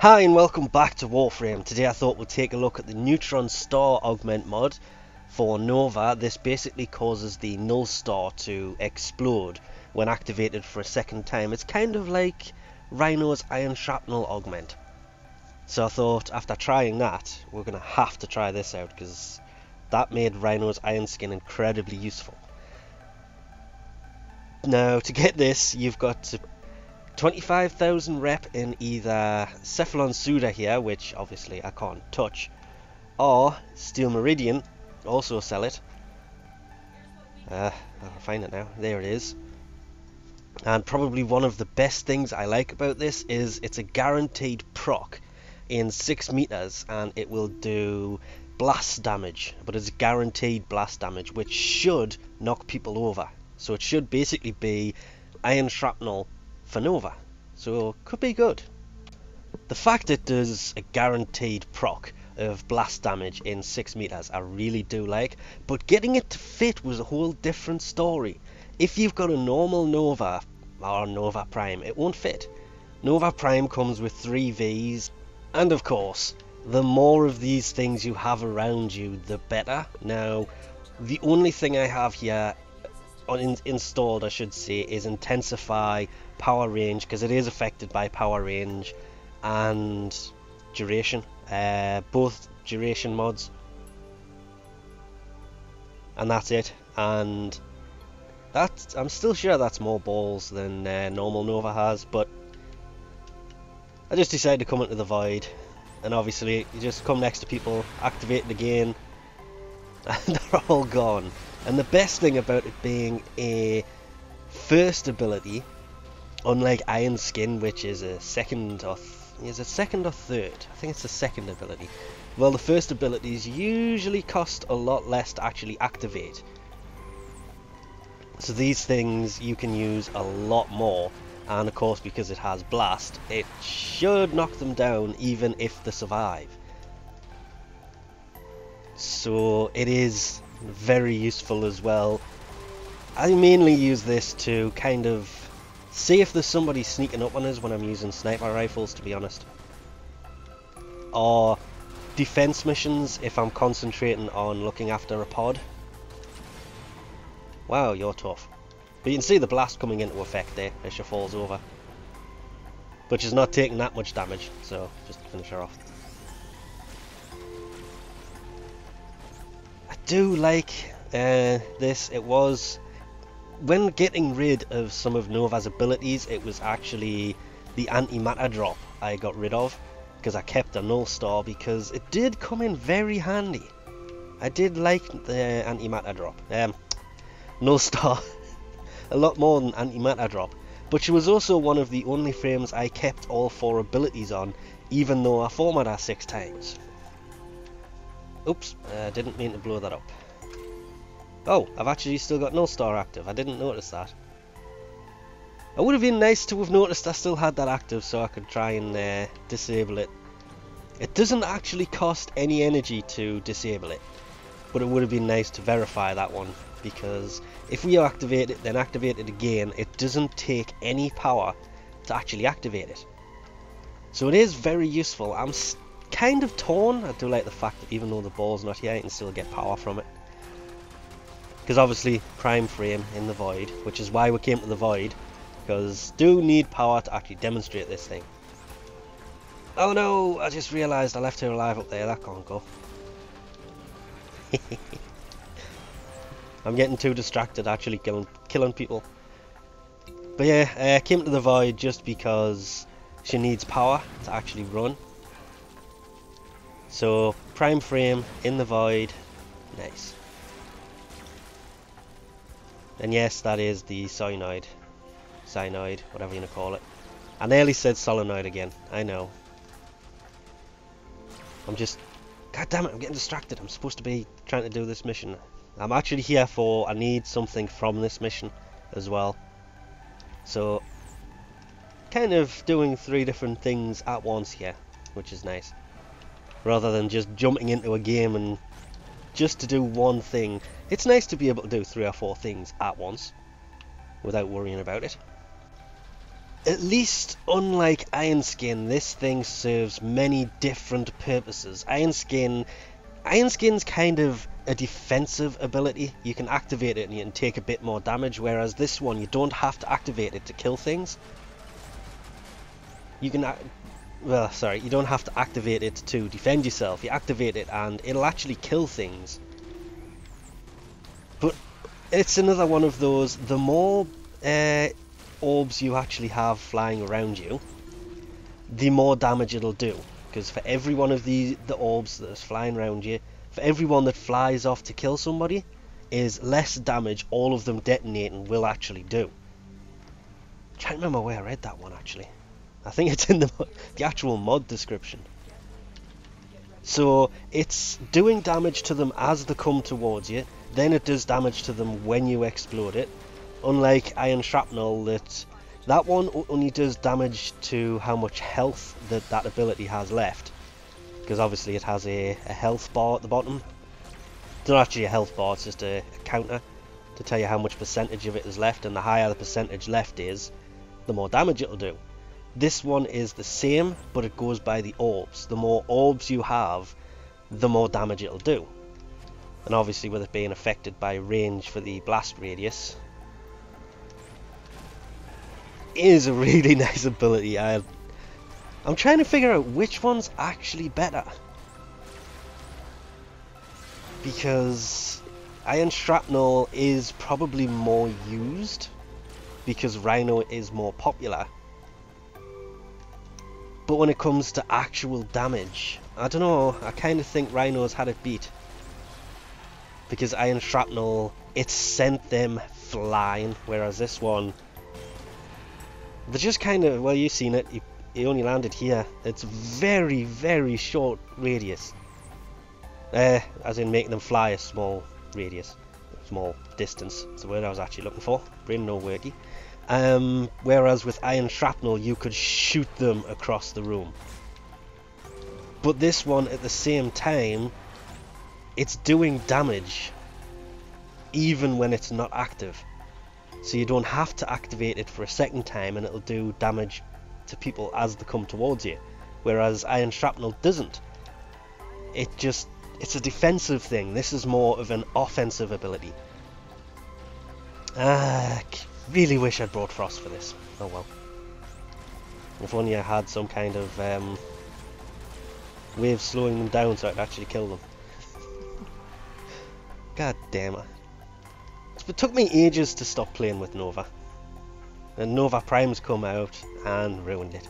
Hi and welcome back to Warframe. Today I thought we'd take a look at the Neutron Star Augment mod for Nova. This basically causes the Null Star to explode when activated for a second time. It's kind of like Rhino's Iron Shrapnel Augment. So I thought after trying that, we're going to have to try this out because that made Rhino's Iron Skin incredibly useful. Now to get this, you've got to 25,000 rep in either Cephalon Suda here, which obviously I can't touch, or Steel Meridian, also sell it. I'll find it now, there it is. And probably one of the best things I like about this is it's a guaranteed proc in 6 meters, and it will do blast damage, but it's guaranteed blast damage, which should knock people over. So it should basically be Iron Shrapnel for Nova, so could be good. The fact it does a guaranteed proc of blast damage in 6 meters I really do like, but getting it to fit was a whole different story. If you've got a normal Nova or Nova Prime, it won't fit. Nova Prime comes with 3 Vs, and of course the more of these things you have around you, the better. Now the only thing I have here installed, I should say, is intensify power range, because it is affected by power range and duration, both duration mods, and that's it. And that's, I'm still sure that's more balls than normal Nova has, but I just decided to come into the void, and obviously you just come next to people, activate it again, and they're all gone. And the best thing about it being a first ability, unlike Iron Skin, which is a second or is it second or third? I think it's the second ability. Well, the first abilities usually cost a lot less to actually activate. So these things you can use a lot more, and of course because it has blast, it should knock them down even if they survive. So it is very useful as well. I mainly use this to kind of see if there's somebody sneaking up on us when I'm using sniper rifles, to be honest, or defense missions if I'm concentrating on looking after a pod. Wow, you're tough. But you can see the blast coming into effect there as she falls over, but she's not taking that much damage, so just finish her off. I do like this. It was, when getting rid of some of Nova's abilities, it was actually the antimatter drop I got rid of, because I kept a Null Star because it did come in very handy. I did like the antimatter drop, Null Star a lot more than antimatter drop, but she was also one of the only frames I kept all 4 abilities on, even though I formatted her 6 times. Oops, didn't mean to blow that up. Oh, I've actually still got Null Star active. I didn't notice that. It would have been nice to have noticed I still had that active so I could try and disable it. It doesn't actually cost any energy to disable it, but it would have been nice to verify that one, because if we activate it then activate it again, it doesn't take any power to actually activate it. So it is very useful. I'm kind of torn. I do like the fact that even though the ball's not here, you can still get power from it, because obviously prime frame in the void, which is why we came to the void, because do need power to actually demonstrate this thing. Oh no, I just realised I left her alive up there. That can't go. I'm getting too distracted actually killing people. But yeah, I came to the void just because she needs power to actually run. So prime frame in the void, nice. And yes, that is the cyanoid, whatever you want to call it. I nearly said solenoid again, I know. I'm just, god damn it, I'm getting distracted. I'm supposed to be trying to do this mission. I'm actually here for, I need something from this mission as well. So kind of doing 3 different things at once here, which is nice, rather than just jumping into a game and just to do one thing. It's nice to be able to do 3 or 4 things at once without worrying about it. at least unlike Iron Skin, this thing serves many different purposes. Iron Skin's kind of a defensive ability. You can activate it and you can take a bit more damage, whereas this one, you don't have to activate it to kill things. You can, well, sorry, you don't have to activate it to defend yourself. You activate it and it'll actually kill things. But it's another one of those, the more orbs you actually have flying around you, the more damage it'll do. Because for every one of the orbs that's flying around you, for every one that flies off to kill somebody, is less damage all of them detonating will actually do. I can't remember where I read that one actually. I think it's in the actual mod description. So it's doing damage to them as they come towards you, then it does damage to them when you explode it. Unlike Iron Shrapnel, that one only does damage to how much health that ability has left. Because obviously it has a health bar at the bottom. It's not actually a health bar, it's just a counter to tell you how much percentage of it is left, and the higher the percentage left is, the more damage it'll do. This one is the same, but it goes by the orbs. The more orbs you have, the more damage it'll do. And obviously with it being affected by range for the blast radius, it is a really nice ability. I'm trying to figure out which one's actually better. Because Iron Shrapnel is probably more used, because Rhino is more popular. But when it comes to actual damage, I don't know, I kind of think Rhino's had it beat. Because Iron Shrapnel, it sent them flying, whereas this one, they just kind of, well, you've seen it, he only landed here. It's very, very short radius. As in making them fly a small radius, small distance. That's the word I was actually looking for. Brain no worky. Whereas with Iron Shrapnel, you could shoot them across the room. But this one, at the same time, it's doing damage even when it's not active. So you don't have to activate it for a second time and it'll do damage to people as they come towards you. Whereas Iron Shrapnel doesn't. It's a defensive thing. This is more of an offensive ability. Really wish I'd brought Frost for this. Oh well. If only I had some kind of wave slowing them down so I could actually kill them. God damn it. It took me ages to stop playing with Nova. And Nova Prime's come out and ruined it.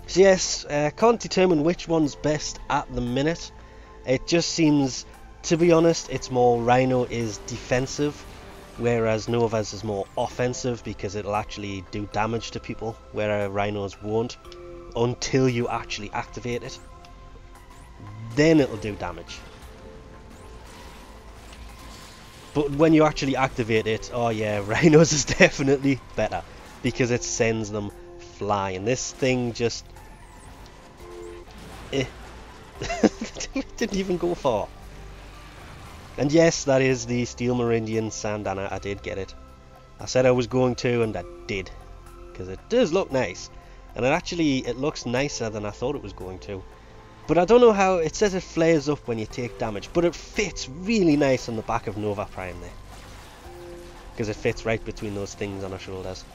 So yes, can't determine which one's best at the minute. It just seems, to be honest, it's more Rhino is defensive, whereas Nova's is more offensive because it'll actually do damage to people, whereas Rhino's won't until you actually activate it. Then it'll do damage. But when you actually activate it, oh yeah, Rhino's is definitely better because it sends them flying. This thing just didn't even go far. And yes, that is the Steel Meridian Sandana. I did get it. I said I was going to, and I did, because it does look nice, and it looks nicer than I thought it was going to. But I don't know how, it says it flares up when you take damage, but it fits really nice on the back of Nova Prime there, because it fits right between those things on her shoulders.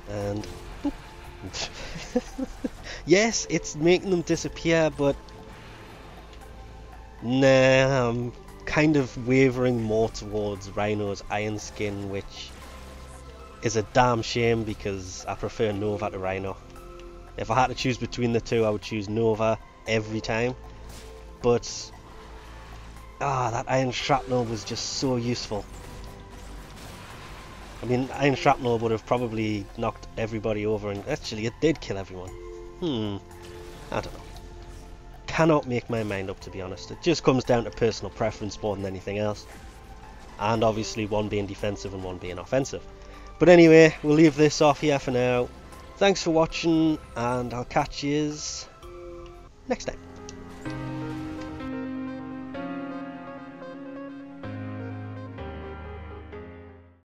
And boop. Yes, it's making them disappear, but nah, I'm kind of wavering more towards Rhino's Iron Skin, which is a damn shame because I prefer Nova to Rhino. If I had to choose between the two, I would choose Nova every time. But that Iron Shrapnel was just so useful. I mean, Iron Shrapnel would have probably knocked everybody over, and actually it did kill everyone. I don't know. Cannot make my mind up, to be honest. It just comes down to personal preference more than anything else. And obviously one being defensive and one being offensive. But anyway, we'll leave this off here for now. Thanks for watching, and I'll catch yous next time.